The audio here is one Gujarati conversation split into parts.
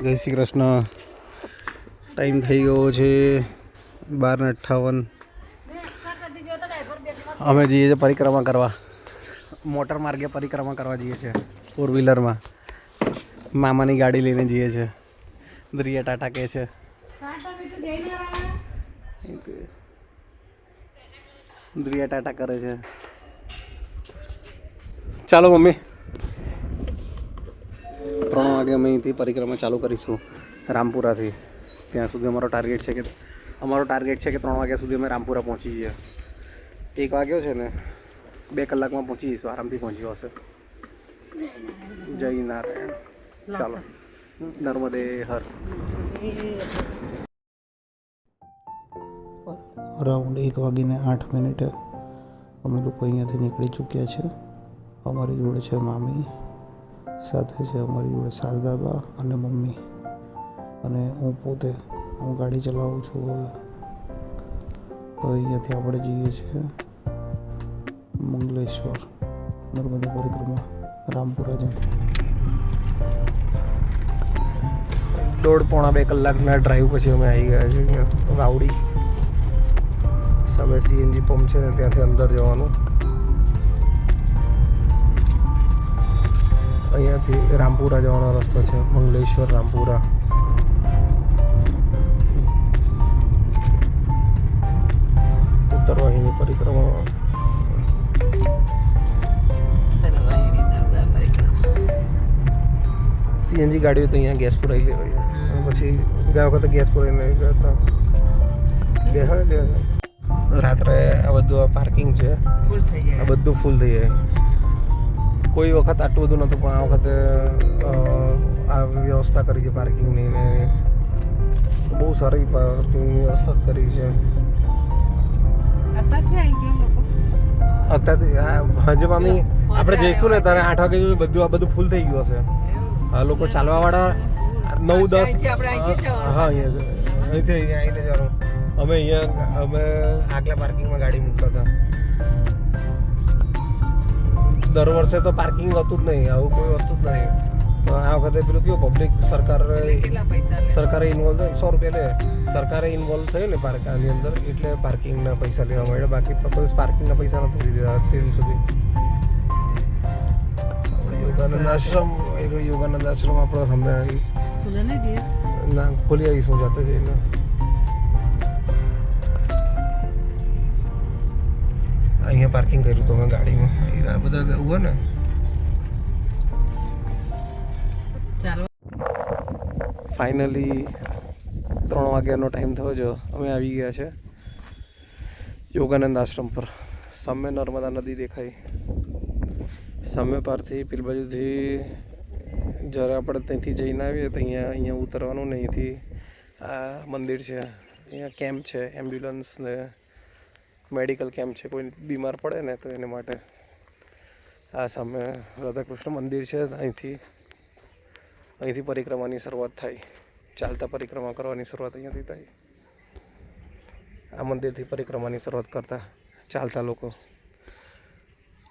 જય શ્રી કૃષ્ણ. ટાઈમ થઈ ગયો છે 12:58. અમે જઈએ છીએ પરિક્રમા કરવા, મોટર માર્ગે પરિક્રમા કરવા જઈએ છીએ 4 વ્હીલરમાં. મામાની ગાડી લઈને જઈએ છીએ. દરિયા ટાટા કહે છે. દરિયા ટાટા કરે છે. ચાલો મમ્મી. 3 વાગે અમે અહીંથી પરિક્રમા ચાલુ કરીશું રામપુરાથી. ત્યાં સુધી અમારો ટાર્ગેટ છે કે 3 વાગ્યા સુધી અમે રામપુરા પહોંચી જઈએ. 1 વાગ્યો છે ને, 2 કલાકમાં પહોંચી જઈશું. આરામથી પહોંચ્યો હશે. જય નારાયણ. ચાલો. નર્મદે હર. અરાઉન્ડ 1:08 અમે લોકો અહીંયાથી નીકળી ચૂક્યા છે. અમારી જોડે છે મામી, સાથે છે અમારી જોડે શારદાબા અને મમ્મી, અને હું પોતે ગાડી ચલાવું છું. હવે અહીંયાથી આપણે જઈએ છીએ મંગલેશ્વર, નર્મદા પરિક્રમા રામપુરા જતી. 1.5-2 કલાકના ડ્રાઈવ પછી અમે આવી ગયા છીએ અહીંયા વાવડી. સામે સીએનજી પંપ છે ને, ત્યાંથી અંદર જવાનું. અહીંયાથી રામપુરા જવાનો રસ્તો છે, મંગલેશ્વર રામપુરા. ઉત્તરવાહિની પરિક્રમા. સીએનજી ગાડીઓ તો અહીંયા ગેસ પુરાઈ લેવાય. પછી ગયા વખતે ગેસ પુરાઈને ગયા હતા. રાત્રે આ બધું પાર્કિંગ છે, આ બધું ફૂલ થઈ જાય. કોઈ વખત આટલું બધું નહોતું, પણ આ વખતે આ વ્યવસ્થા કરી છે પાર્કિંગની ને બહુ સારી પાર્કિંગની વ્યવસ્થા કરી છે. અત્યારથી હજે મામી આપણે જઈશું ને ત્યારે 8 વાગે બધું આ બધું ફૂલ થઈ ગયું હશે. આ લોકો ચાલવાવાળા 9-10 હા અહીંથી આવીને જવાનું. અમે આગલા પાર્કિંગમાં ગાડી મૂકતા હતા. દર વર્ષે તો પાર્કિંગ હતું જ નહીં, આવું કોઈ વસ્તુ જ નહીં. આ વખતે પેલું કેવું પબ્લિક સરકારે ઇન્વોલ્વ થાય, 100 રૂપિયા લે. સરકારે ઇન્વોલ્વ થઈ ને આની અંદર, એટલે પાર્કિંગના પૈસા લેવા મળ્યા. બાકી પાર્કિંગના પૈસા નથી લીધા ટ્રેન સુધી. યોગાનંદ આશ્રમ આપણે હમણાં ના ખોલી આવીશું જાતે જઈને. અહીંયા પાર્કિંગ કર્યું તો મેં ગાડીમાં. આ બધા ઉભા ને. ફાઇનલી 3 વાગ્યાનો ટાઈમ થયો છે. અમે આવી ગયા છે યોગાનંદ આશ્રમ પર. સામે નર્મદા નદી દેખાય. સામે પારથી પેલી બાજુથી જ્યારે આપણે ત્યાંથી જઈને આવીએ તો અહીંયા ઉતરવાનું ને. અહીંથી આ મંદિર છે. અહીંયા કેમ્પ છે, એમ્બ્યુલન્સ ને મેડિકલ કેમ્પ છે. કોઈ બીમાર પડે ને તો એને માટે. આ સામે રાધાકૃષ્ણ મંદિર છે. અહીંથી પરિક્રમાની શરૂઆત થાય. ચાલતા પરિક્રમા કરવાની શરૂઆત અહીંયાથી થાય. આ મંદિરથી પરિક્રમાની શરૂઆત કરતા ચાલતા લોકો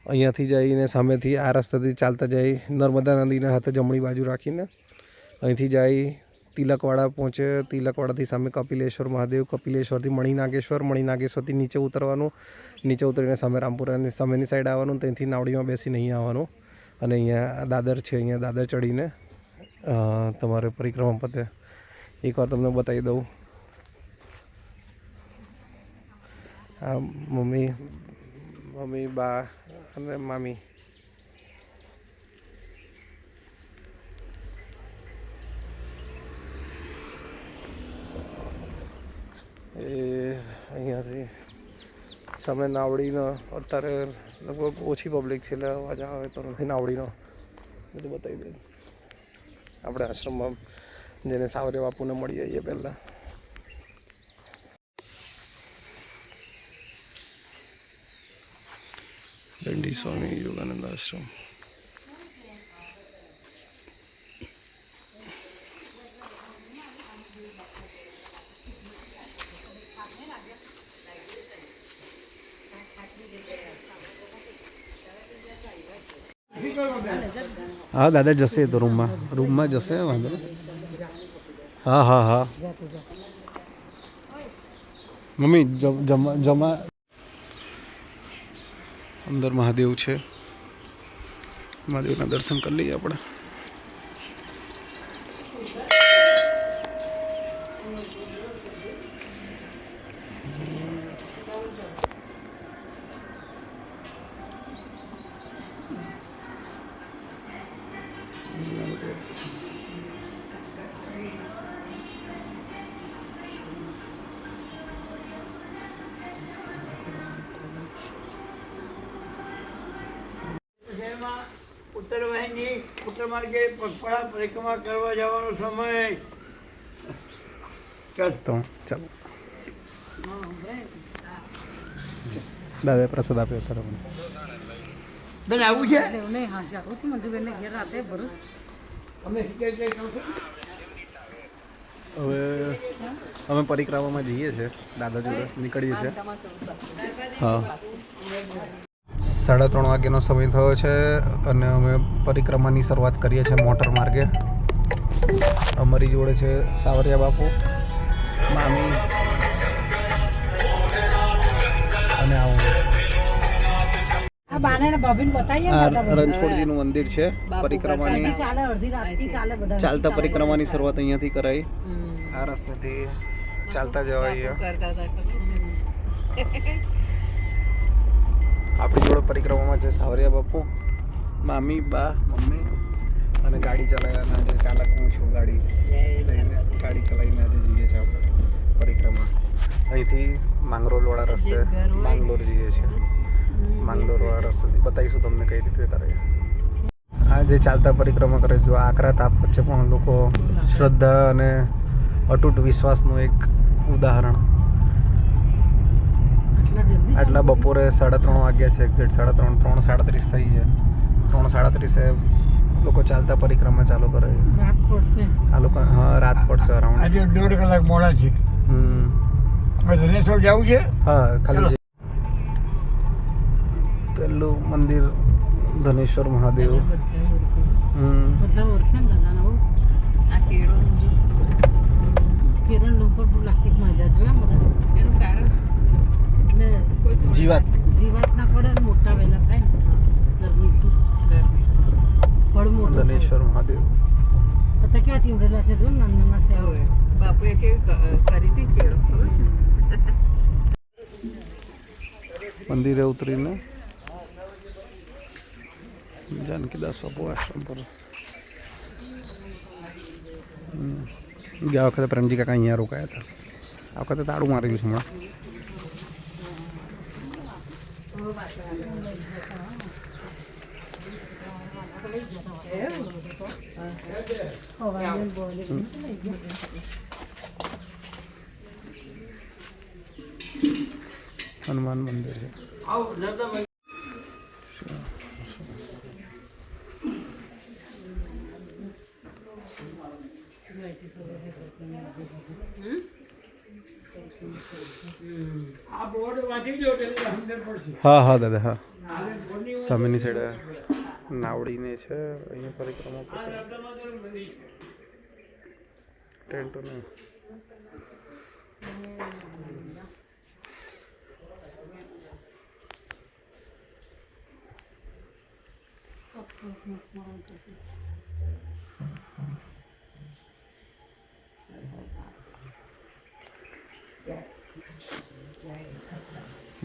અહીંયાથી જઈને સામેથી આ રસ્તાથી ચાલતા જાય. નર્મદા નદીના હાથે જમણી બાજુ રાખીને અહીંથી જાય તિલકવાડા પહોંચે. તિલકવાડાથી સામે કપિલેશ્વર મહાદેવ, કપિલેશ્વરથી મણિનાગેશ્વર, મણિનાગેશ્વરથી નીચે ઉતરવાનું. નીચે ઉતરીને સામે રામપુરાની સામેની સાઈડ આવવાનું. ત્યાંથી નાવડીમાં બેસીને અહીંયા આવવાનું. અને અહીંયા દાદર છે, અહીંયા દાદર ચડીને તમારે પરિક્રમા પતે. એકવાર તમને બતાવી દઉં. આ મમ્મી, બા અને મામી. એ અહીંયાથી સામે નાવડીનો અત્યારે લગભગ ઓછી પબ્લિક છે, એટલે અવાજ આવે તો નથી નાવડીનો. બધું બતાવી દઉં. આપણે આશ્રમમાં જેને સાવરિયા બાપુને મળી આવીએ પહેલાં. દંડી સ્વામી યોગાનંદ આશ્રમ. હા દાદા જશે તો રૂમમાં જશે વાંધો. હા હા હા જાતું જા. મમ્મી જમા અંદર મહાદેવ છે, મહાદેવના દર્શન કરી લઈએ આપણે. ઉત્તર વાહિની ઉત્તર માર્ગે પગપાળા પરિક્રમા કરવા જવાનો સમય. તો ચાલો દાદા પ્રસાદ આપ્યો ખરો મને. બેન આવું છે? એટલે એવું નહીં, હા જાઉં છું મંજુબેનને ઘેર રાતે ભરૂચ. અમે શીખે કઈ કહું છું. હવે અમે પરિક્રમામાં જઈએ છીએ, દાદા જોડે નીકળીએ છીએ. હા 3:30 વાગ્યાનો સમય થયો છે અને અમે પરિક્રમાની શરૂઆત કરીએ છીએ મોટર માર્ગે. અમારી જોડે છે સાવરિયા બાપુ, મામી અને આવું. આ બાને ને ભાભીને બતાવીએ ને આ દાદા. રણછોડજીનું મંદિર છે. પરિક્રમાની રાતથી ચાલે, અડધી રાતથી ચાલે બધા. ચાલતા પરિક્રમાની શરૂઆત અહીંયાથી કરાઈ. આ રસ્તેથી ચાલતા જવાય. આપણી જોડે પરિક્રમામાં છે સાવરિયા બાપુ, મામી, બા, મમ્મી અને ગાડી ચલાવ્યા. આજે ચાલક હું છું, ગાડી ચલાવીને આજે જઈએ છીએ આપણે પરિક્રમા. અહીંથી માંગરોળવાળા રસ્તે માંગલોર જઈએ છીએ. માંગલોરવાળા રસ્તેથી બતાવીશું તમને કઈ રીતે કરે. આ જે ચાલતા પરિક્રમા કરે, જો આકરા તાપ વચ્ચે પણ લોકો શ્રદ્ધા અને અતૂટ વિશ્વાસનું એક ઉદાહરણ. આટલા બપોરે 3:30 વાગ્યા છે, એક્ઝેક્ટ 3:37 થઈ છે. 3:37 લોકો ચાલતા પરિક્રમા ચાલુ કરે. રાત પડશે. આ લોકો હા રાત પડશે અરાઉન્ડ. આજે 1.5 કલાક મોડા છે. હવે ધનેશ્વર જવું છે. હા ખાલી પેલું મંદિર ધનેશ્વર મહાદેવ. બધા ઓળખે ને દાદાને બહુ. આ કેરળ ઉપર પ્લાસ્ટિક માં જોયા બધા. એનું કારણ એટલે જીવાત ના પડે ને મોટા વહેલા થાય ને ગરમીથી. ફળ મોટું ધનેશ્વર મહાદેવ. અત્યારે ક્યાં ચીમરેલા છે જો નાના છે. બાપુએ કેવી કરી હતી કેળો ખબર છે? મંદિરે ઉતરીને જાનકીદાસ બાપુ આશ્રમ પર. ગયા વખતે પ્રેમજી કાકા અહીંયા રોકાયા હતા. આ વખતે તાળું મારેલું છે હમણાં. હનુમાન મંદિર છે. આ બોર્ડ વાંચી લો એટલે સમજણ પડશે. હા હા દાદા હા. સામેની સાઈડે નાવડીને છે. અહીંયા પરિક્રમા ટેન્ટો નહીં.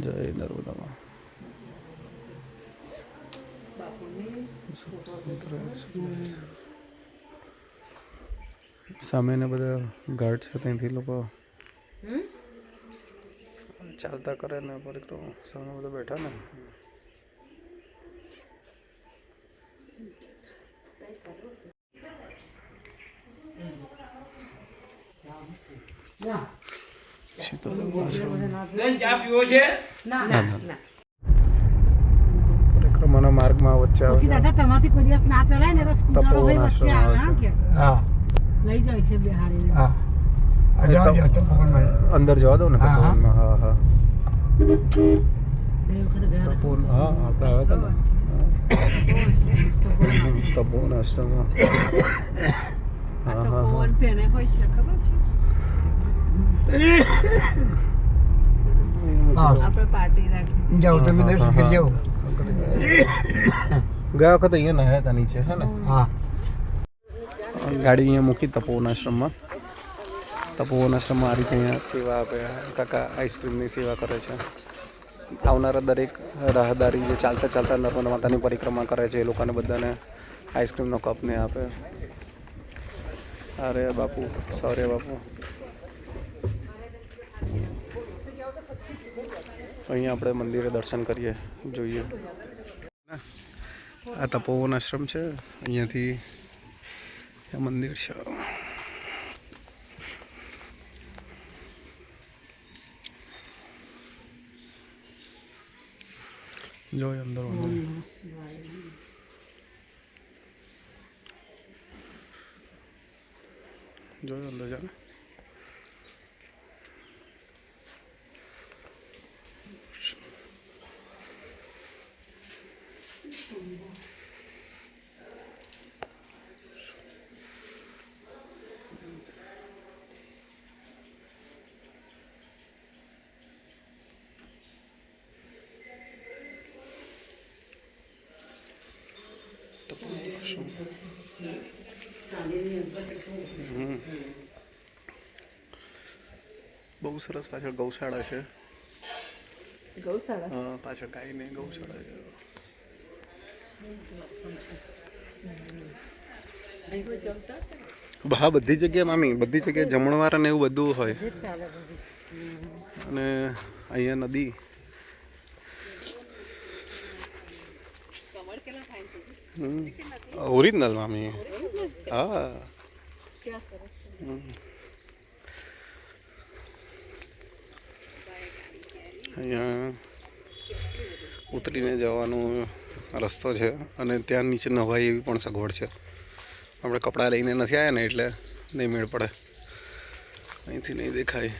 જય નર્મદામાં. સામેને બધા ગાર્ડ છે, ત્યાંથી લોકો ચાલતા કરે ને પરિક્રમા. સામે બધા બેઠા ને. બેન ચા પીવો છે? પરિક્રમાના માર્ગમાં વચ્ચે આવે પછી છે દાદા તમારથી કોઈ દિવસ ના ચલાય ને તો સ્કૂટરો હોય વચ્ચે આવે હા કે હા લઈ જાય છે બિહારી. હા જાઓ જાઓ તો ભગવાન. અંદર જવા દો ને હા, હા. તપોવનમાં. હા હા બે વખત ગયા તપોવન. હા આપણે આવ્યા હતા ને તપોવન આશ્રમમાં. હા હા હા. પવન પહેણે હોય છે ખબર છે? આપણે પાર્ટી રાખી. જાઓ તમે દર્શન કરી જાઓ. ગયા વખત અહીંયા નહાયા હતા નીચે હે ને. હા. ગાડી અહીંયા મૂકી તપોવન આશ્રમમાં. તપોવન આશ્રમમાં આ રીતે અહીંયા સેવા આપે. કાકા આઈસ્ક્રીમની સેવા કરે છે. આવનારા દરેક રાહદારી જે ચાલતા ચાલતા નર્મદા માતાની પરિક્રમા કરે છે એ લોકોને બધાને આઈસ્ક્રીમનો કપ ને આપે. અરે બાપુ, સોરી બાપુ. અહીંયા આપણે મંદિરે દર્શન કરીએ, જોઈએ. આ તપોવન આશ્રમ છે, અહીંયાથી આ મંદિર છે. જોઈએ અંદર જોયું અંદર જાને. બહુ સરસ. પાછળ ગૌશાળા છે. ગૌશાળા? હા, પાછળ ગાય ને ગૌશાળા છે. હા, બધી જગ્યાએ મામી, બધી જગ્યાએ જમણવાર અને એવું બધું હોય. અને અહીંયા નદી. ઓરિજિનલ મામી. હા. અહીંયા ઉતરીને જવાનો રસ્તો છે અને ત્યાં નીચે નવાય એવી પણ સગવડ છે. આપણે કપડાં લઈને નથી આવ્યા ને એટલે નહીં મેળ પડે. અહીંથી નહીં દેખાય.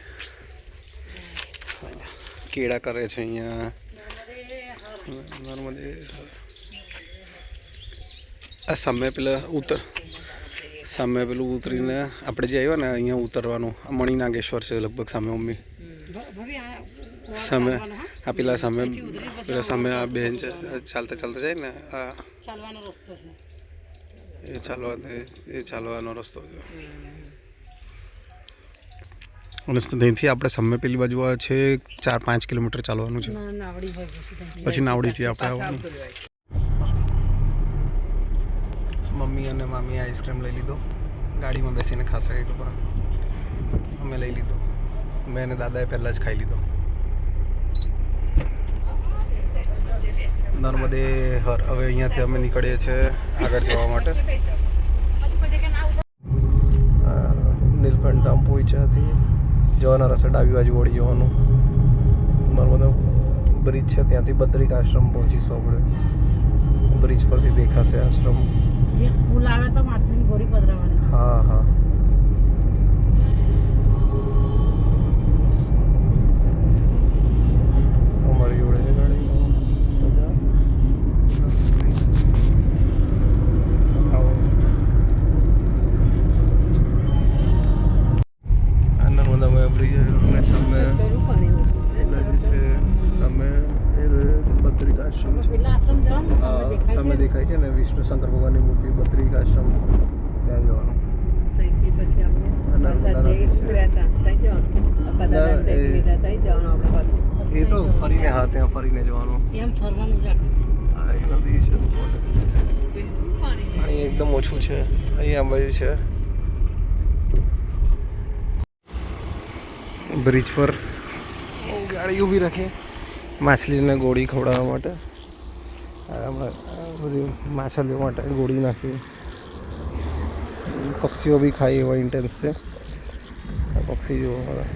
કેળા કરે છે અહીંયા નર્મદે. આ સામે સામે પેલું ઉતરીને આપણે જે આવ્યા ને અહીંયા ઉતરવાનું મણિનાગેશ્વર છે લગભગ સામે. મમ્મી સામે આ પેલા સામે આ બેન છે, ચાલતા ચાલતા જાય ને આ ચાલવાનો રસ્તો છે. એ ચાલવાનો રસ્તો છે. અને ત્યાંથી આપણે સામે પેલી બાજુ છે 4-5 કિલોમીટર ચાલવાનું છે. પછી નાવડીથી આપણે આવવાનું. મમ્મી અને મામી આઈસ્ક્રીમ લઈ લીધો. ગાડીમાં બેસીને ખાશે એ લોકો. અમે લઈ લીધો. મેં અને દાદાએ પહેલાં જ ખાઈ લીધો. નર્મદે હર. હવે અહીંયાથી અમે નીકળીએ છીએ આગળ જવા માટે. નીલકંઠ ધામ પહોંચ્યાથી જવાના રસ્તે ડાબી બાજુ વળી જવાનું. નર્મદા બ્રિજ છે ત્યાંથી બદ્રિક આશ્રમ પહોંચીશું આપણે. બ્રિજ પરથી દેખાશે આશ્રમ. પુલ આવે તો માછલીની ગોળી પધરાવાની. હા હા. અમારી જોડે છે ગાડી. નર્મદામાં બ્રિજ સામે સામે બદ્રિક આશ્રમ છે. સામે દેખાય છે ને વિષ્ણુ શંકર ભગવાનની મૂર્તિ. બદ્રિક આશ્રમ ત્યાં જવાનું. એ તો ફરીને, હા ત્યાં ફરીને જવાનું. એમ ફરવાનું છે. આ એક નદી છે. પાણી એકદમ ઓછું છે અહીંયા બાજુ છે. બ્રિજ પર ગાડી ઊભી રાખી માછલીને ગોળી ખવડાવવા માટે. બધી માછલીઓ માટે ગોળી નાખી. પક્ષીઓ બી ખાય એવા ઇન્ટેન્સ છે. પક્ષી જોવા મળે.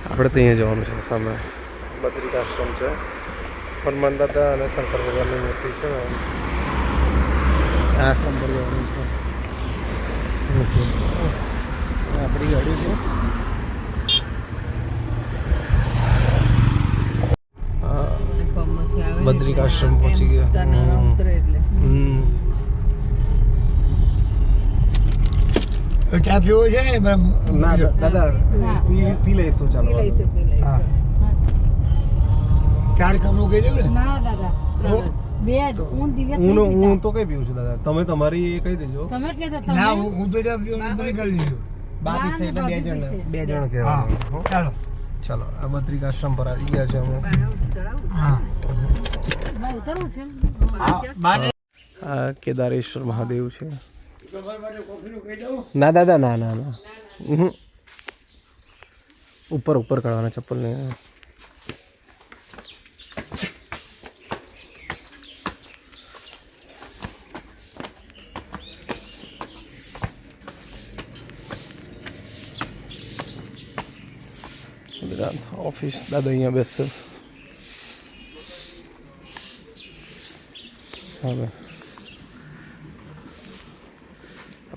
આપણે તો અહીંયા જવાનું છે. સામે બદ્રિક આશ્રમ છે. હનુમાન દાદા અને શંકર ભગવાનની મૂર્તિ છે ને. આશ્રમ પર જવાનું છે. આપણી ગાડી છે. બદ્રિકાશ્રમ પહોંચી ગયા. ચા પીવો છે ને ના દાદા પી લઈશું ચાલો. હા 4 કપ નું કહી દઉં ને ના દાદા બે જ હું દિવસ હું તો કઈ પીવું છું દાદા, તમે તમારી એ કહી દેજો. તમે કહેશો ના તમે હું તો ચા પીવું બંધ કરી દીધું. બાકી છે એટલે બે જણ હા કહેવાનું. ચાલો ચાલો આ બદ્રિકાશ્રમ પર આવી ગયા છે અમે. હા બહાર ઉતરવું છે બાને આ કેદારેશ્વર મહાદેવ છે. તમારા માટે કોફીનું કહી દઉં. ના દાદા ના ના ના ઉપર કાઢવાના ચપ્પલ ને. ઓફિસ દાદા અહીંયા બેસશે. સામે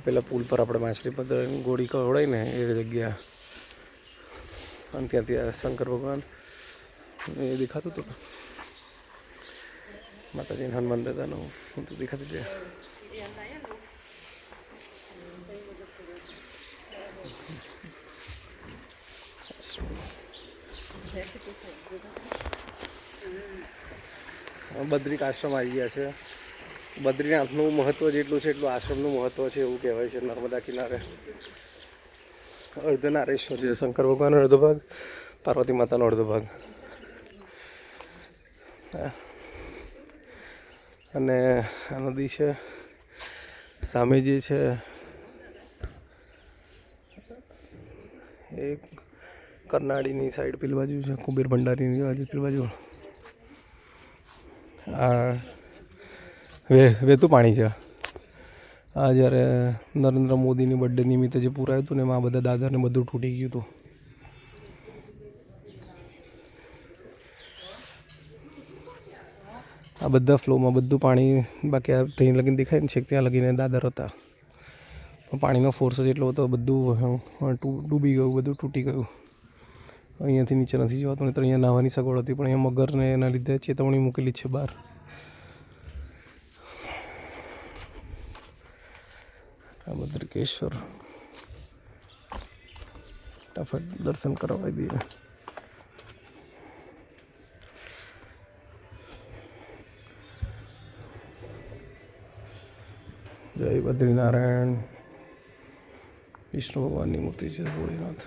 પેલા પુલ પર આપણે માછલી પત્ર ગોળી ખવડાવી ને એ જગ્યા, અને ત્યાં શંકર ભગવાન એ દેખાતું હતું. માતાજી હનુમાન દાદાનું હું તો દેખાતું છે. બદ્રિકાશ્રમ આવી ગયા છે. બદ્રીનાથનું મહત્ત્વ જેટલું છે એટલું આશ્રમનું મહત્ત્વ છે એવું કહેવાય છે. નર્મદા કિનારે અર્ધનારેશ્વર છે, શંકર ભગવાનનો અડધો ભાગ, પાર્વતી માતાનો અડધો ભાગ. અને આ નદી છે. સામે જે છે એ કરનાળીની સાઈડ પેલી બાજુ છે, કુબેર ભંડારીની બાજુ પેલી બાજુ આ વહેતું પાણી છે. આ જ્યારે નરેન્દ્ર મોદીની બર્થડે નિમિત્તે જે પૂરાયું હતું ને એમાં આ બધા દાદરને બધું તૂટી ગયું હતું. આ બધા ફ્લોમાં બધું પાણી બાકી આ ત્યાં લગીને દેખાય ને છે ત્યાં લગીને દાદર હતા. પણ પાણીનો ફોર્સ જ એટલો હતો બધું ડૂબી ગયું, બધું તૂટી ગયું. અહીંયાથી નીચે નથી જવાતું, નહીં તો અહીંયા નાહવાની સગવડ હતી, પણ અહીંયા મગરને એના લીધે ચેતવણી મૂકેલી છે બહાર. આ બદ્રિકેશ્વર ફટાફટ દર્શન કરાવી દઈએ. જય બદ્રીનારાયણ. વિષ્ણુ ભગવાનની મૂર્તિ છે, ભોળીનાથ.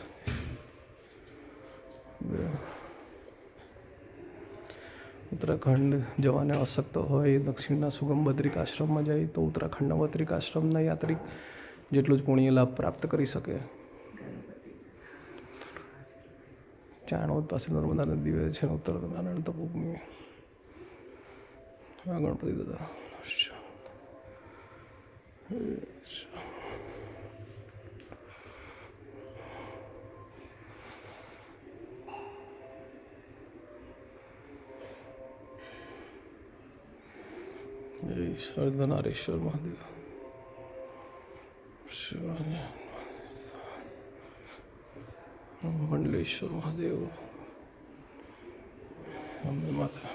ઉત્તરાખંડ જવાને અશક્ત હોય દક્ષિણના સુગમ બદ્રિકાશ્રમમાં જાય તો ઉત્તરાખંડના બદ્રિકાશ્રમના યાત્રિક જેટલું જ પુણ્ય લાભ પ્રાપ્ત કરી શકે. ચાણોદ પાસે નર્મદા નદી વહે છે, ઉત્તર નારાયણ તપોભૂમિ. આ ગણપતિ દાદા અર્ધનારેશ્વર મહાદેવ. મંડલેશ્વર મહાદેવ, અંબે માતા.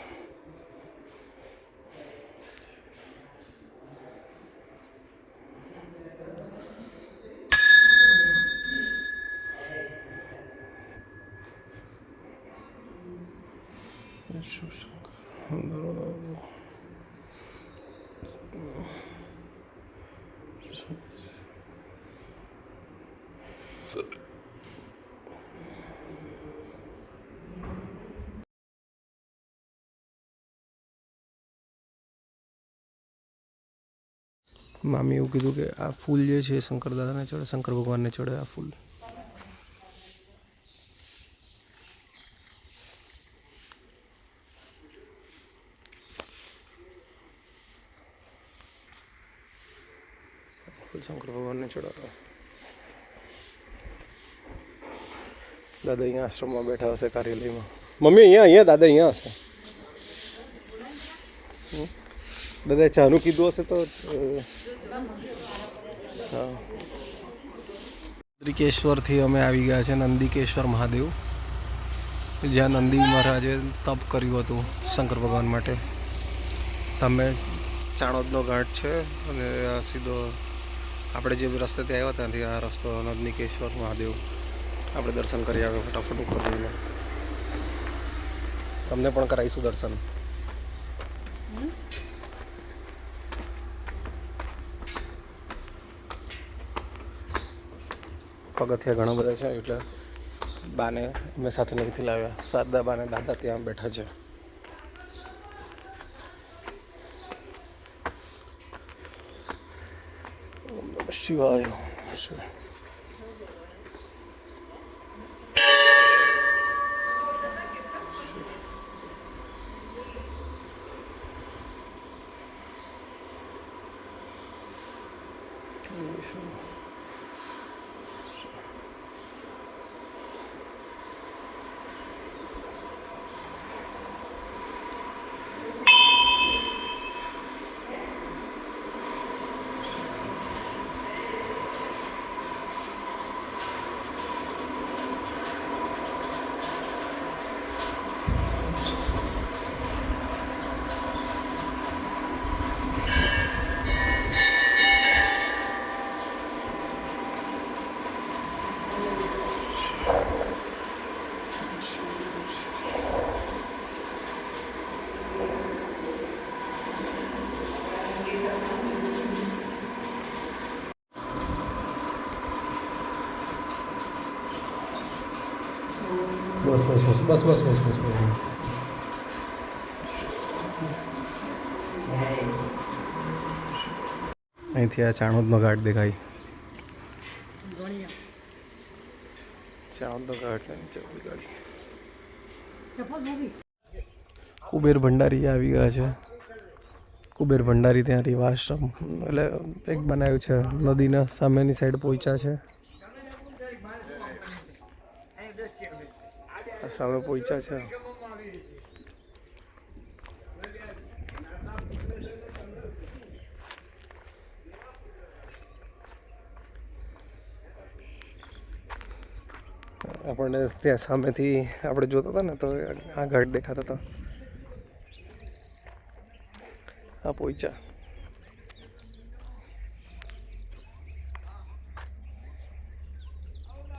મામી એવું કીધું કે આ ફૂલ જે છે એ શંકર દાદાને ચડે, શંકર ભગવાનને ચડે આ ફૂલ. શંકર ભગવાનને ચડાવે. દાદા અહીંયા આશ્રમમાં બેઠા હશે, કાર્યાલયમાં. મમ્મી અહીંયા દાદા અહીંયા હશે. દાદા ચાનું કીધું હશે તો હા નંદિકેશ્વરથી અમે આવી ગયા છે નંદિકેશ્વર મહાદેવ, જ્યાં નંદી મહારાજે તપ કર્યું હતું શંકર ભગવાન માટે. સામે ચાણોદનો ઘાટ છે અને આ સીધો આપણે જે રસ્તેથી આવ્યા ત્યાંથી આ રસ્તો નંદિકેશ્વર મહાદેવ. આપણે દર્શન કરી આવ્યા ફટાફટ ઉપર જઈને. તમને પણ કરાવીશું દર્શન. પગથિયા ઘણા બધા છે એટલે બાને અમે સાથે નથી લાવ્યા. શારદા બાને દાદા ત્યાં બેઠા છે. ઓમ નમઃ શિવાય. બસ બસ બસ બસ બસ બસ બસ બસ. અહીંથી આ ચાણોદનો ઘાટ દેખાય. ચાણોદનો ઘાટ ને નીચે બધી ગાડી. કુબેર ભંડારી આવી ગયા છે. કુબેર ભંડારી ત્યાં રીવાશ્રમ એટલે એક બનાવ્યું છે નદીના સામેની સાઈડ પહોંચ્યા છે. સામે પહોંચ્યા છે. આપણને ત્યાં સામેથી આપણે જોતા હતા ને તો આ ઘાટ દેખાતો હતો. આ પહોંચ્યા.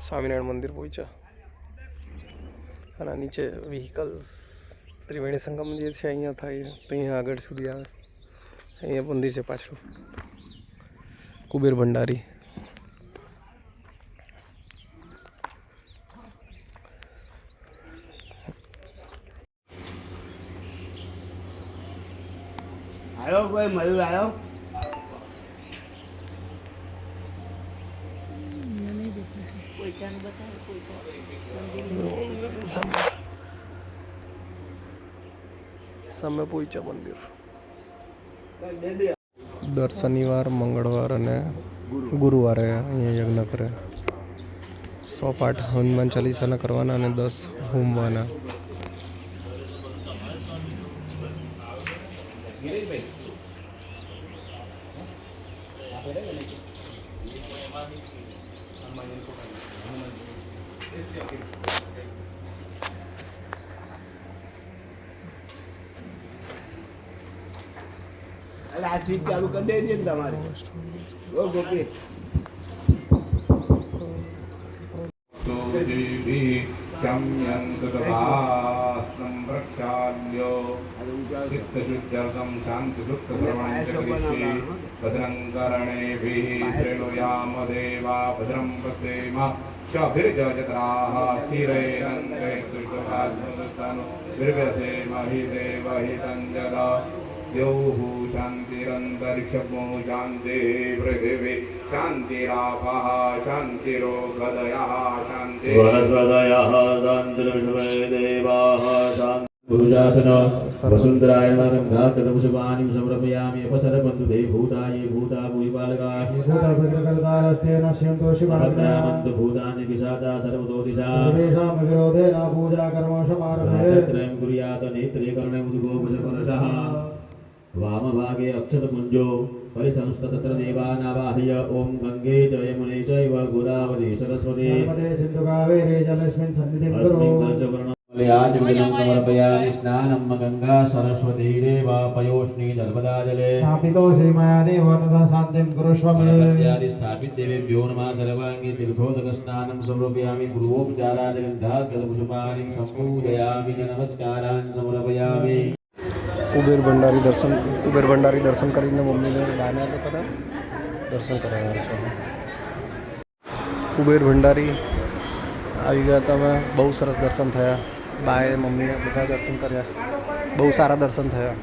સ્વામિનારાયણ મંદિર પહોંચ્યા. અને નીચે વ્હીકલ્સ ત્રિવેણી સંગમ જે છે અહીંયા થાય તો અહીંયા આગળ સુધી આવે. અહીંયા મંદિર છે પાછળ કુબેર ભંડારી. આવ્યો કોઈ મયુર આવ્યો? સામે પહોંચ્યા મંદિર. દર શનિવાર, મંગળવાર અને ગુરુવારે અહીંયા યજ્ઞ કરે. 100 પાઠ હનુમાન ચાલીસાના કરવાના અને 10 હોમવાના. આ સ્વિચ ચાલુ કરી દેજે ને તમારે. ઓ ગોપી ભદ્રં પશ્યેમ શભિર્જયત્રાઃ સ્થિરૈરન્તે योः शान्तिरन्तरिक्षमो शान्ति पृथिवी शान्तिरापः शान्तिरोगदयः शान्ति वनस्पतयः शान्तिर्विश्वदेवाः शान्ति भूजासन वसुन्धरायणसङ्घातमुषपाणिं समर्पयामि अपसरपन्तु ते भूताये भूता भूयपालकाः भूतभद्रकर्तारस्ते नश्यन्तो शिवाग्नयामन्तु भूतानि पिशाचा सर्वतो दिशा सर्वेषां विरोधेन पूजा कर्म समारभते त्रयं कुर्यात् नेत्रे कर्णे मुदुगो भुजपरशः वामभागे अक्षतपुञ्जो परिसंस्ततत्र देवानावाहय ॐ गङ्गे च यमुने चैव गोदावरी सरस्वती नर्मदे सिन्धु कावेरी जलेस्मिन् सन्निधिं कुरु अस्मिन् कलशवर्णमलयाजलं समर्पयामि स्नानं गङ्गा सरस्वती देवा पयोष्णी नर्मदा जले स्थापितो श्रीमया देव तथा शान्तिं कुरुष्व मे गणपत्यादि स्थापित देवेभ्यो नमः सर्वाङ्गे तीर्थोदकस्नानं समर्पयामि पूर्वोपचारादिगन्धाद्गतपुष्पाणि सम्पूजयामि च नमस्कारान् समर्पयामि કુબેર ભંડારી દર્શન કરીને મમ્મીને બાને આગળ બધા દર્શન કરાવ્યા છે. કુબેર ભંડારી આવી ગયા તમે, બહુ સરસ દર્શન થયા. બાએ મમ્મીએ બધા દર્શન કર્યા, બહુ સારા દર્શન થયા.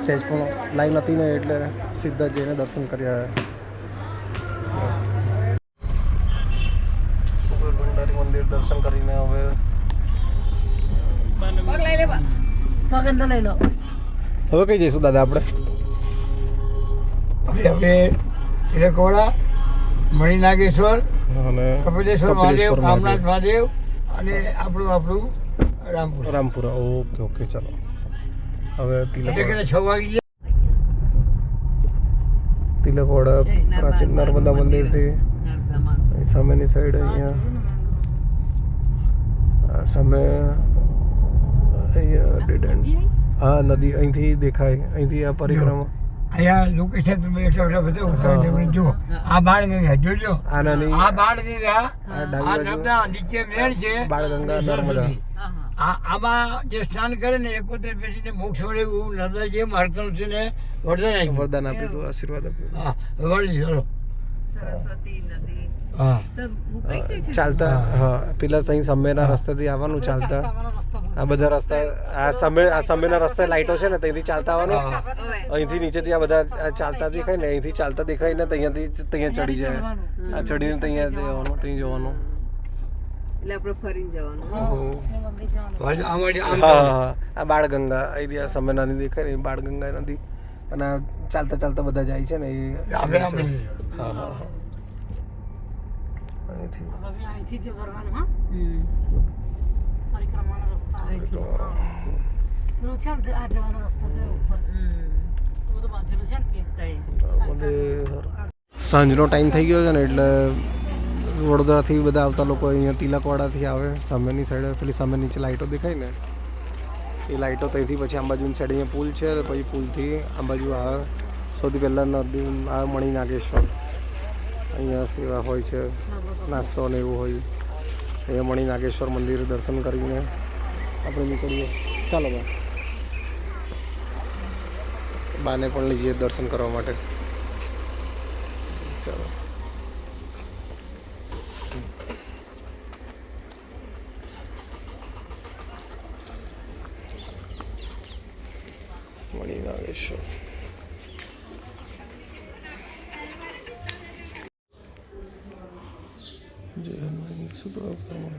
સહેજ પણ લાઈન હતી ને એટલે સીધા જઈને દર્શન કર્યા. કુબેર ભંડારી મંદિર દર્શન કરીને હવે પગંદો લઈ લો. હવે કઈ જઈશું દાદા આપણે? હવે તિલકવાડા, મણિનાગેશ્વર, અને કપિલેશ્વર મહાદેવ, કામનાથ મહાદેવ અને આપણું રામપુરા. ઓકે ઓકે, ચાલો હવે અત્યારે 6 વાગી તિલકવાડા પ્રાચીન નર્મદા મંદિરથી અહીં સામેની સાઈડ અહીંયા સામે અહીંયા ડેડ એન્ડ. હા, નદી અહીંથી દેખાય, અહીંથી આ પરિક્રમા. અહીંયા લોકેશન તમે એટલા બધા ઉતારી જમને જુઓ. આ બાળગંગા જોજો, આ નાની આ બાળગંગા, આ ડાબી આ બાજુ નર્મદા નીચે મેળ છે, બાળગંગા નર્મદા. આમાં જે સ્નાન કરે ને 71 પેઢીને મોક્ષ મળે એવું નર્મદા જે માર્ગનું છે ને વરદાન આપ્યું. વરદાન આપ્યું હતું, આશીર્વાદ આપ્યું. હા, વળી ચલો. સરસ્વતી નદી હા, તો મુકાઈ ગઈ છે. ચાલતા, હા, પેલા ત્યાં સામેના રસ્તેથી આવવાનું ચાલતા. આ બધા રસ્તા, આ સામેના રસ્તે લાઈટો છે ને, ત્યાંથી ચાલતા આવવાનું. અહીંથી નીચેથી આ બધા ચાલતા દેખાય ને, અહીંથી ચાલતા દેખાય ને, ત્યાં ચડી જાય. આ ચડીને ત્યાં જવાનું, ત્યાં જવાનું. એટલે આપણે ફરીને જવાનું. હા, આ બાળગંગા એરિયા સામેનાની દેખાય ને, એ બાળગંગા નદી. અને ચાલતા ચાલતા બધા જાય છે ને, એ આપણે હા હા હા અહીંથી. અહીંથી જ વરવાનું. હા, પરિક્રમાનો રસ્તા પેલું છે ને, આ જવાનો રસ્તો છે ઉપર બધું બાંધેલું છે ને. સાંજનો ટાઈમ થઈ ગયો છે ને, એટલે વડોદરાથી બધા આવતા લોકો અહીંયા તિલકવાડાથી આવે. સામેની સાઈડે પેલી સામે નીચે લાઇટો દેખાય ને, એ લાઇટો ત્યાંથી પછી આંબાજુની સાઈડ અહીંયા પુલ છે, પછી પુલથી આંબાજુ આવે. સૌથી પહેલાં નદી આ મણિનાગેશ્વર, અહીંયા સેવા હોય છે, નાસ્તો ને એવું હોય. અહીંયા મણિનાગેશ્વર મંદિર દર્શન કરીને આપણે નીકળીએ. ચાલો બાને પણ લઈએ દર્શન કરવા માટે. ચાલો. મણિનાગેશ્વર. જય હનુમાન સૂત્ર અવતાર.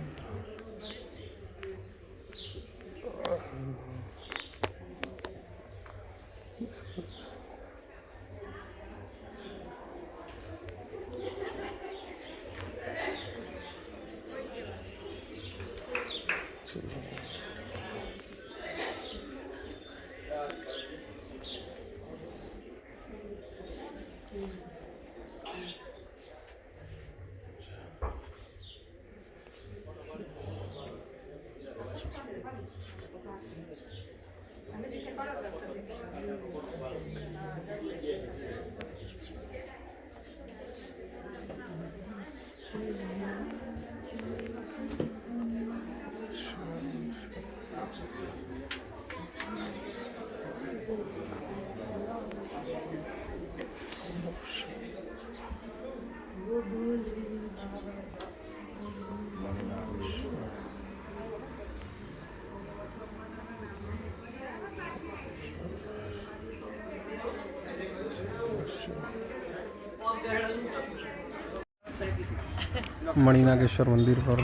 મણિનાગેશ્વર મંદિર પર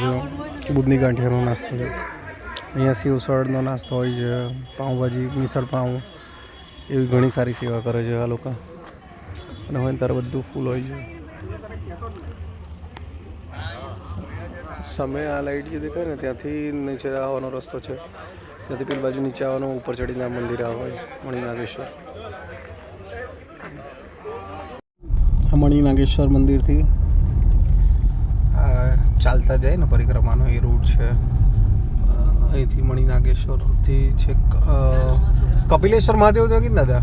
હજુ બુધની ગાંઠિયાનો નાસ્તો છે. અહીંયા સેવસળનો નાસ્તો હોય છે, પાઉંભાજી, મિસળ પાઉં, એવી ઘણી સારી સેવા કરે છે આ લોકો. અને હોય ને ત્યારે બધું ફૂલ હોય છે. સામે આ લાઈટ જે દેખાય ને, ત્યાંથી નીચે આવવાનો રસ્તો છે. ત્યાંથી પેલી બાજુ નીચે આવવાનો, ઉપર ચડીને આ મંદિર આવે મણિનાગેશ્વર. મણિ નાગેશ્વર મંદિરથી ચાલતા જાય ને પરિક્રમાનો એ રૂટ છે. અહીંથી મણિ નાગેશ્વરથી છેક કપિલેશ્વર મહાદેવ તો કીધું દાદા,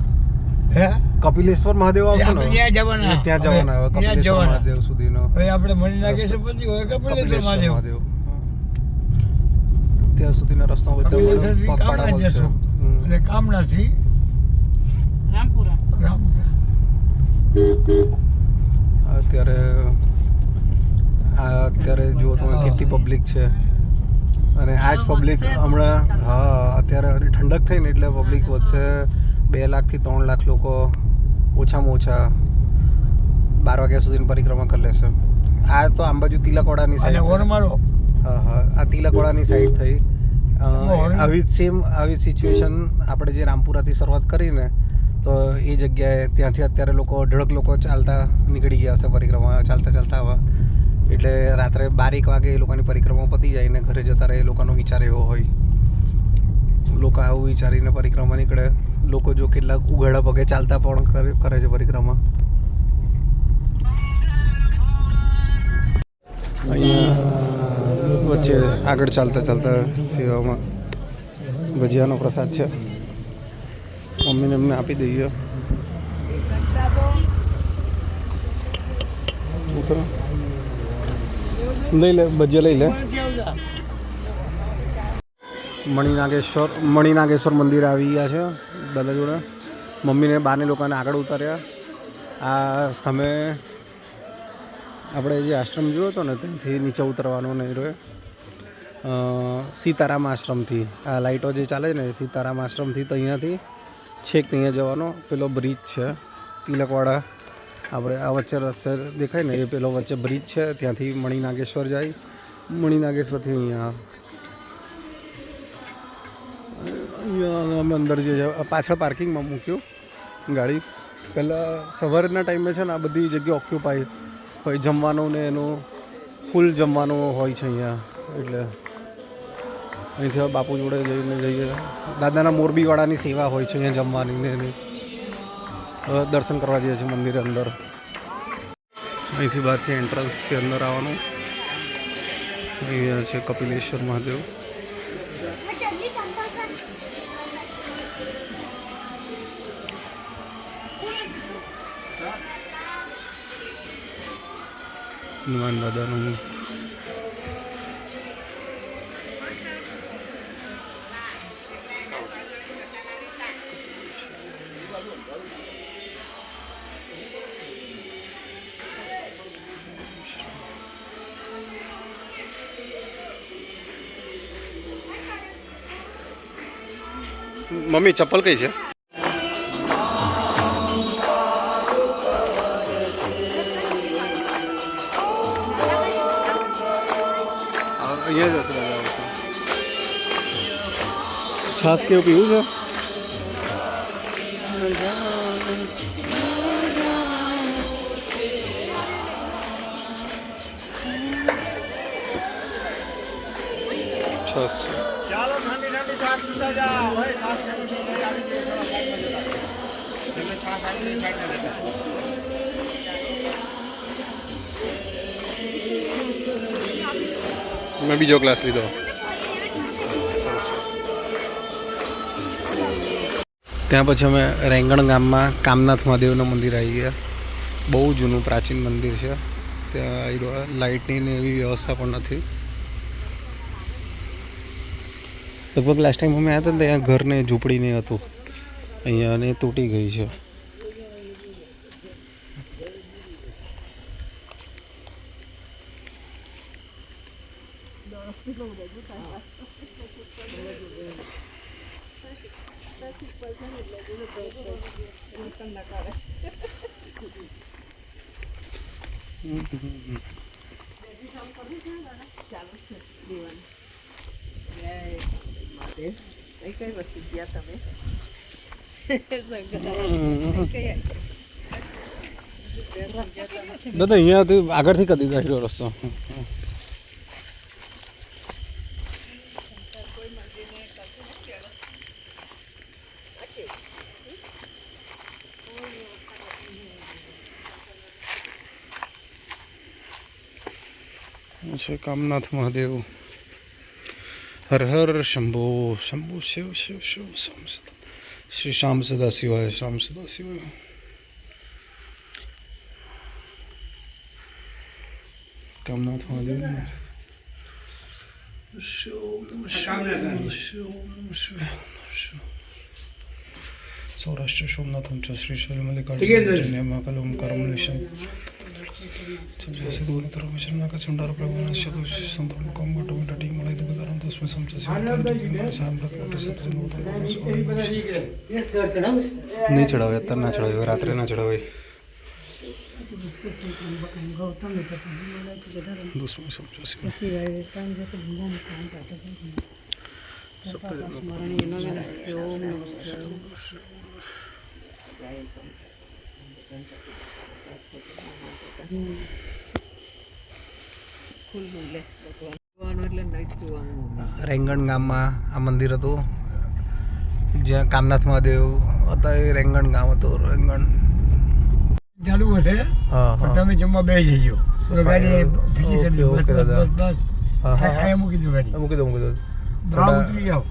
હે કપિલેશ્વર મહાદેવ આવશે ને આપણે ત્યાં જવાના. ત્યાં જવાના આવે ત્યાં કપિલેશ્વર જવાના. મહાદેવ સુધીનો હવે આપણે મણિ નાગેશ્વર પછી હોય કપિલેશ્વર મહાદેવ. ત્યાં સુધીના રસ્તામાં બધા કપિલેશ્વરથી પગપાળા કામના મળશે. જશું. અને કામનાથી રામપુરા. રામપુરા. અત્યારે જુઓ તમે કેટલી પબ્લિક છે, અને આ જ પબ્લિક હમણાં અત્યારે ઠંડક થઈ ને એટલે પબ્લિક વધશે. 2 લાખથી 3 લાખ લોકો ઓછામાં ઓછા 12 વાગ્યા સુધીની પરિક્રમા કરી લેશે. આ તો આમ બાજુ તિલકવાડાની અને સાઈડ, ઓર મારો આ તિલકવાડાની સાઈડ થઈ. આવી સિચ્યુએશન આપણે જે રામપુરાથી શરૂઆત કરીને તો એ જગ્યાએ ત્યાંથી અત્યારે લોકો અઢળક લોકો ચાલતા નીકળી ગયા હશે પરિક્રમા ચાલતા આવા. એટલે રાત્રે 12 વાગે એ લોકોની પરિક્રમા પતી જાય ને ઘરે જતા રહે. એ લોકોનો વિચાર એવો હોય, લોકો આવું વિચારીને પરિક્રમા નીકળે. લોકો જો કેટલાક ઉઘાડા પગે ચાલતા પણ કરે છે પરિક્રમા. અહીંયા વચ્ચે આગળ ચાલતા સેવામાં ભજીયાનો પ્રસાદ છે. મમ્મીને એમને આપી દઈએ. લઈ લે ભજીયા લઈ લે. મણિ નાગેશ્વર મંદિર આવી ગયા છે દાદા જોડે. મમ્મીને બાને લોકોને આગળ ઉતાર્યા. આ સામે આપણે જે આશ્રમ જોયો હતો ને ત્યાંથી નીચે ઉતરવાનો નહીં રહ્યો. સીતારામ આશ્રમથી આ લાઇટો જે ચાલે છે ને સીતારામ આશ્રમથી તો અહીંયાથી છેક ત્યાં જવાનો પેલો બ્રિજ છે તિલકવાડા. આપણે આ વચ્ચે રસ્તે દેખાય ને એ પેલો વચ્ચે બ્રિજ છે, ત્યાંથી મણિ નાગેશ્વર જાય. મણિ નાગેશ્વરથી અહીંયા અમે અંદર જે છે પાછળ પાર્કિંગમાં મૂક્યું ગાડી. પહેલાં સવારના ટાઈમે છે ને આ બધી જગ્યા ઓક્યુપાય હોય, જમવાનું ને એનું ફૂલ જમવાનું હોય છે અહીંયા. એટલે અહીંથી બાપુ જોડે જઈએ. દાદાના મોરબીવાળાની સેવા હોય છે અહીંયા જમવાની ને એની. દર્શન કરવા જઈએ છીએ મંદિર અંદર. અહીંથી બહારથી એન્ટ્રન્સથી અંદર આવવાનું. અહીંયા છે કપિલેશ્વર મહાદેવ. હનુમાન દાદાનું મમ્મી ચપ્પલ કઈ છે? અહીંયા જ હશે દાદા. છાસ કેવું પીવું છે? છાસ છે. ચાલો ઠંડી ઠંડી છાશ પીતા જાઓ. ભાઈ છાશ ઠંડી ઠંડી આવી ગઈ છે, સાઈડમાં જતા. એટલે છાશ આવી ગઈ સાઈડમાં જતા. મેં બીજો ગ્લાસ લીધો. ત્યાં પછી અમે રેંગણ ગામમાં કામનાથ મહાદેવનું મંદિર આવી ગયા. બહુ જૂનું પ્રાચીન મંદિર છે. ત્યાં લાઇટની ને એવી વ્યવસ્થા પણ નથી. લગભગ લાસ્ટ ટાઈમ અમે આવ્યા હતા ને ત્યાં ઘરને ઝૂંપડી નહીં હતું અહીંયા, અને તૂટી ગઈ છે. કઈ વસ્તુ ગયા તમે? દાદા અહીંયાથી આગળથી કરી દીધા રસ્તો. છે કામનાથ મહાદેવ. હર હર શંભો શંભો શિવ શિવ શિવ શ્રી શ્યામ સદા શિવાય શ્યામ સદા શિવાય. કામનાથ મહાદેવ. સૌરાષ્ટ્ર સોમનાથમ ચ શ્રી શૈલ મલ્લિકાર્જુન મહાકાલમ કરમલેશમ ચંડાર પ્રભુ સંતમ કોમ ટોમેટો ટી મળે તો કદારમ તસ્મે સમચે નહીં ચડાવે અત્યારે ના ચડાવે રાત્રે ના ચડાવે. દુશ્મન સમજો રેંગણ ગામમાં આ મંદિર હતું જ્યાં કામનાથ મહાદેવ હતા. એ રેંગણ ગામ હતું. રેંગણ ચાલુ હશે હા પણ તમે જમવા બેસી જજો તો ગાડી ફીજી કરી દો. બસ મૂકી દો ગાડી. મૂકી દો મૂકી દો. બહાર ઉતરી જાઓ.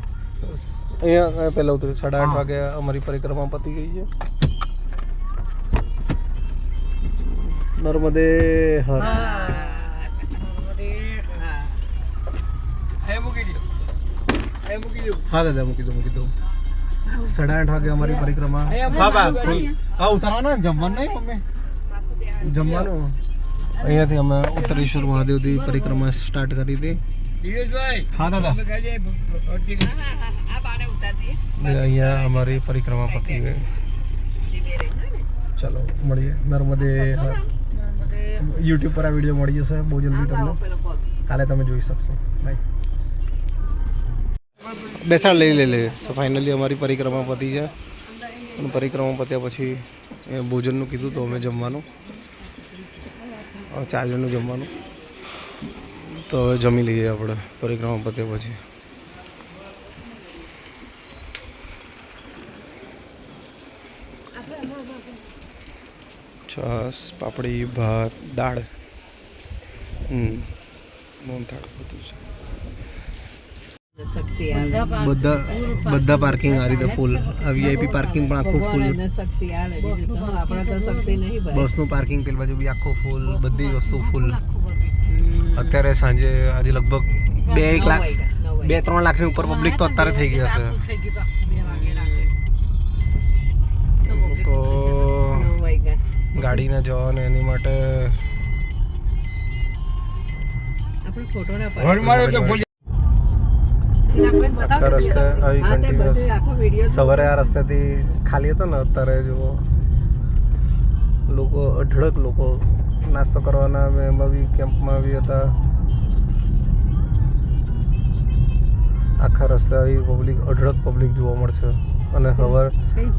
અહીંયા પહેલાં ઉતરી 8:30 વાગે અમારી પરિક્રમા પતી ગઈ છે. નર્મદે હર. હા દાદા મૂકી દો મૂકી દો. 8:30 વાગે અમારી પરિક્રમા. હા ઉતારવાના જમવાનું નહીં મમ્મી જમવાનું. અહીંયાથી અમે ઉત્તરેશ્વર મહાદેવથી પરિક્રમા સ્ટાર્ટ કરી હતી. હા દાદા અહીંયા અમારી પરિક્રમા પતી ગઈ. ચાલો મળીએ નર્મદે હર. યુટ્યુબ પર આ વિડીયો મળી જશે બહુ જલ્દી તમને. કાલે તમે જોઈ શકશો. બાય. બેસાડ લઈ સો ફાઇનલી અમારી પરિક્રમા પતી છે. અને પરિક્રમા પત્યા પછી ભોજનનું કીધું તો અમે જમવાનું 4 જણનું જમવાનું. તો હવે જમી લઈએ આપણે પરિક્રમા પત્યા પછી. છાસ પાપડી ભાત દાળ મોહનથાળ બધું છે. બધા પાર્કિંગ આ રીતે ફૂલ. આ વીઆઈપી પાર્કિંગ પણ આખું ફૂલ. બસનું પાર્કિંગ પેલી બાજુ બી આખું ફૂલ. બધી વસ્તુ ફૂલ. અત્યારે સાંજે આજે લગભગ 2-3 લાખની ઉપર પબ્લિક તો અત્યારે થઈ ગઈ હશે. તો ગાડીને જવાને એની માટે આખા રસ્તે આવી કન્ટિન્યુઅસ. સવારે આ રસ્તેથી ખાલી હતો ને અત્યારે જુઓ લોકો અઢળક લોકો નાસ્તો કરવાના. અમે એમાં બી કેમ્પમાં બી હતા. આખા રસ્તે આવી પબ્લિક અઢળક પબ્લિક જોવા મળશે. અને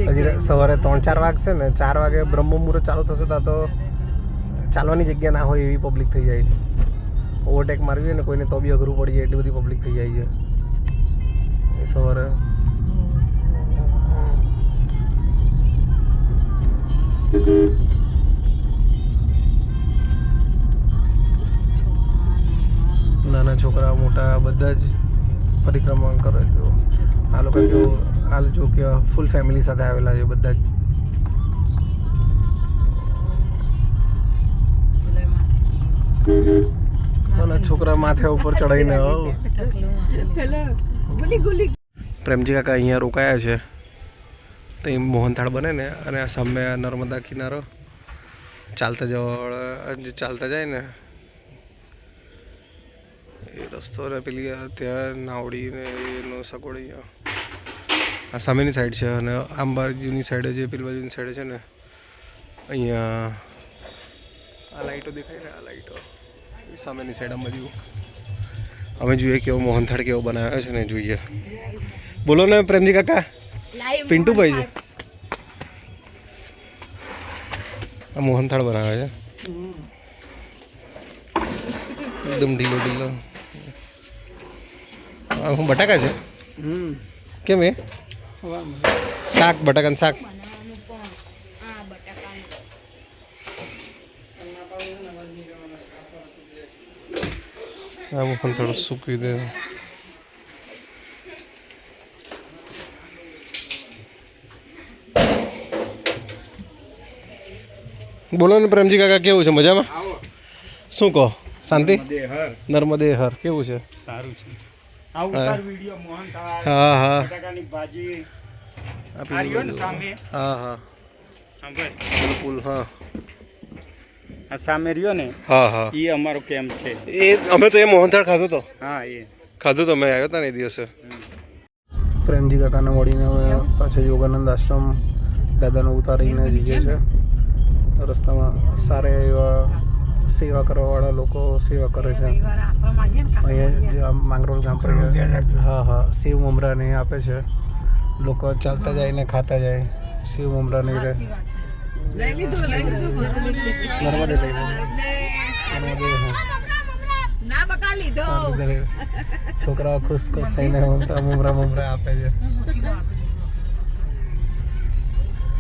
હજી સવારે 3-4 વાગશે ને 4 વાગે બ્રહ્મ મુહૂર્ત ચાલુ થશે તો ચાલવાની જગ્યા ના હોય એવી પબ્લિક થઈ જાય. ઓવરટેક મારવી હોય ને કોઈને તો બી અઘરું પડી જાય એટલી બધી પબ્લિક થઈ જાય છે સવારે. નાના છોકરા મોટા બધા જ પરિક્રમા કરે. જો આ લોકો જો કે ફૂલ ફેમિલી સાથે આવેલા છે બધા જ. નાના છોકરા માથે ઉપર ચડાવીને પ્રેમજી કાકા અહીંયા રોકાયા છે. તો એ મોહનથાળ બને ને અને આ સામે નર્મદા કિનારો ચાલતા જાય ને એ રસ્તો ને પેલી ત્યાં નાવડી ને એનો સગવડ અહીંયા આ સામેની સાઈડ છે. અને આમ બાજુની સાઈડે જે પેલી બાજુની સાઈડે છે ને અહીંયા આ લાઈટો દેખાય ને આ લાઈટો સામેની સાઈડ આમ બાજુ. અમે જોઈએ કેવો મોહનથાળ કેવો બનાવ્યો છે ને જોઈએ. બોલો ને પ્રેમજી કાકા. પિન્ટુભાઈ છે આ મોહનથાળ બનાવે છે એકદમ ઢીલો. હું બટાકા છે કેમ એ શાક બટાકાનું શાક. આવું પણ થોડું સૂકવી દે. બોલો ને પ્રેમજી કાકા, કેવું છે? મજામાં? શું કહો? શાંતિ? નર્મદે હર કેવું છે? સારું છે. આવું વિડિયો મોહન થાળ, હા હા બટાકાની ભાજી આપી આર્યો ને સામે. હા હા સાંભળ, બિલકુલ. હા આ સામે રહ્યો ને હા હા એ અમારો કેમ્પ છે. એ અમે તો એ મોહનથાળ ખાધો તો હા મેં આવ્યો હતા ને એ દિવસે. પ્રેમજી કાકાને મળીને હવે પાછા યોગાનંદ આશ્રમ દાદાને ઉતારીને જઈએ છે. રસ્તામાં સારા એવા સેવા કરવાવાળા લોકો સેવા કરે છે. અહીંયા જે માંગરોળ ગામ પર હા હા સેવ મમરા ને આપે છે. લોકો ચાલતા જાય ને ખાતા જાય. સેવ મમરા ને રહે લઈ લીધું નર્મદે લઈ નર્મદે ના બકા લીધો. છોકરાઓ ખુશ ખુશ થઈને મમરા આપે છે.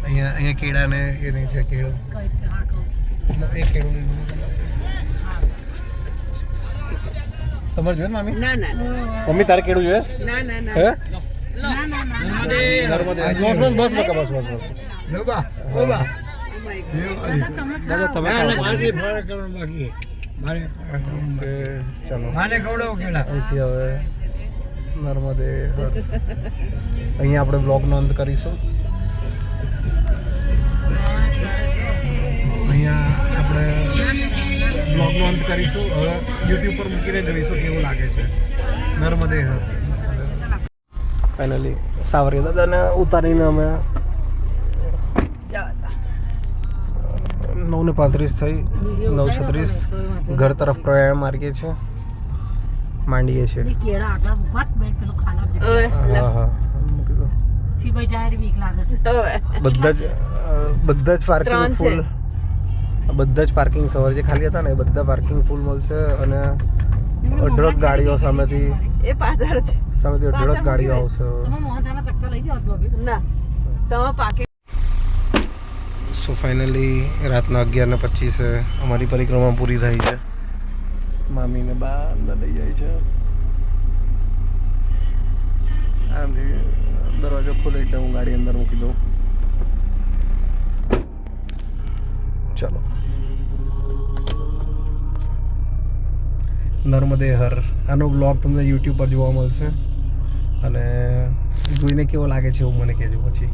અહીંયા કેળા ને એ નહીં છે કેળું એ કેળું તમારે જોઈએ મામી? ના ના મમ્મી તારે કેળું જોઈએ? ના ના ના હે નર્મદે. બસ બકા બસ જોબા ઓબા દાદા તમે મારે ફરક કરવાનું બાકી મારે ચાલો માને ખવડાવો કેળા. અહીંથી હવે નર્મદે અહીંયા આપણે બ્લોગનો અંત કરીશું. અહીંયા આપણે બ્લોગનો અંત કરીશું. હવે યુટ્યુબ પર મૂકીને જોઈશું કેવું લાગે છે. નર્મદે ફાઇનલી સાવરી દાદાને ઉતારીને અમે 9:35 થઈ 9:36 ઘર તરફ પ્રયાણ માર્ગીએ છીએ માંડીએ છીએ. કેળા આટલા ઉભા બેન પેલો ખાના હા હા મૂકી દો. થી ભાઈ જાય બીક લાગે છે. બધા જ પાર્કિંગ ફૂલ. બધા જ પાર્કિંગ સવાર જે ખાલી હતા ને એ બધા પાર્કિંગ ફૂલ મળશે. અને અઢળક ગાડીઓ સામેથી એ પાછળ છે. અઢળક ગાડીઓ આવશે. તમે મોહનથાળના ચક્કર લઈ જાઓ તો ના તમે પાકે સો ફાઇનલી રાતના 11:25 અમારી પરિક્રમા પૂરી થઈ છે. મામીને બા અંદર લઈ જાય છે. આરામથી દરવાજો ખોલે એટલે હું ગાડી અંદર મૂકી દઉં. ચલો નર્મદે હર. આનો બ્લોગ તમને યુટ્યુબ પર જોવા મળશે અને જોઈને કેવો લાગે છે એવું મને કહેજો પછી.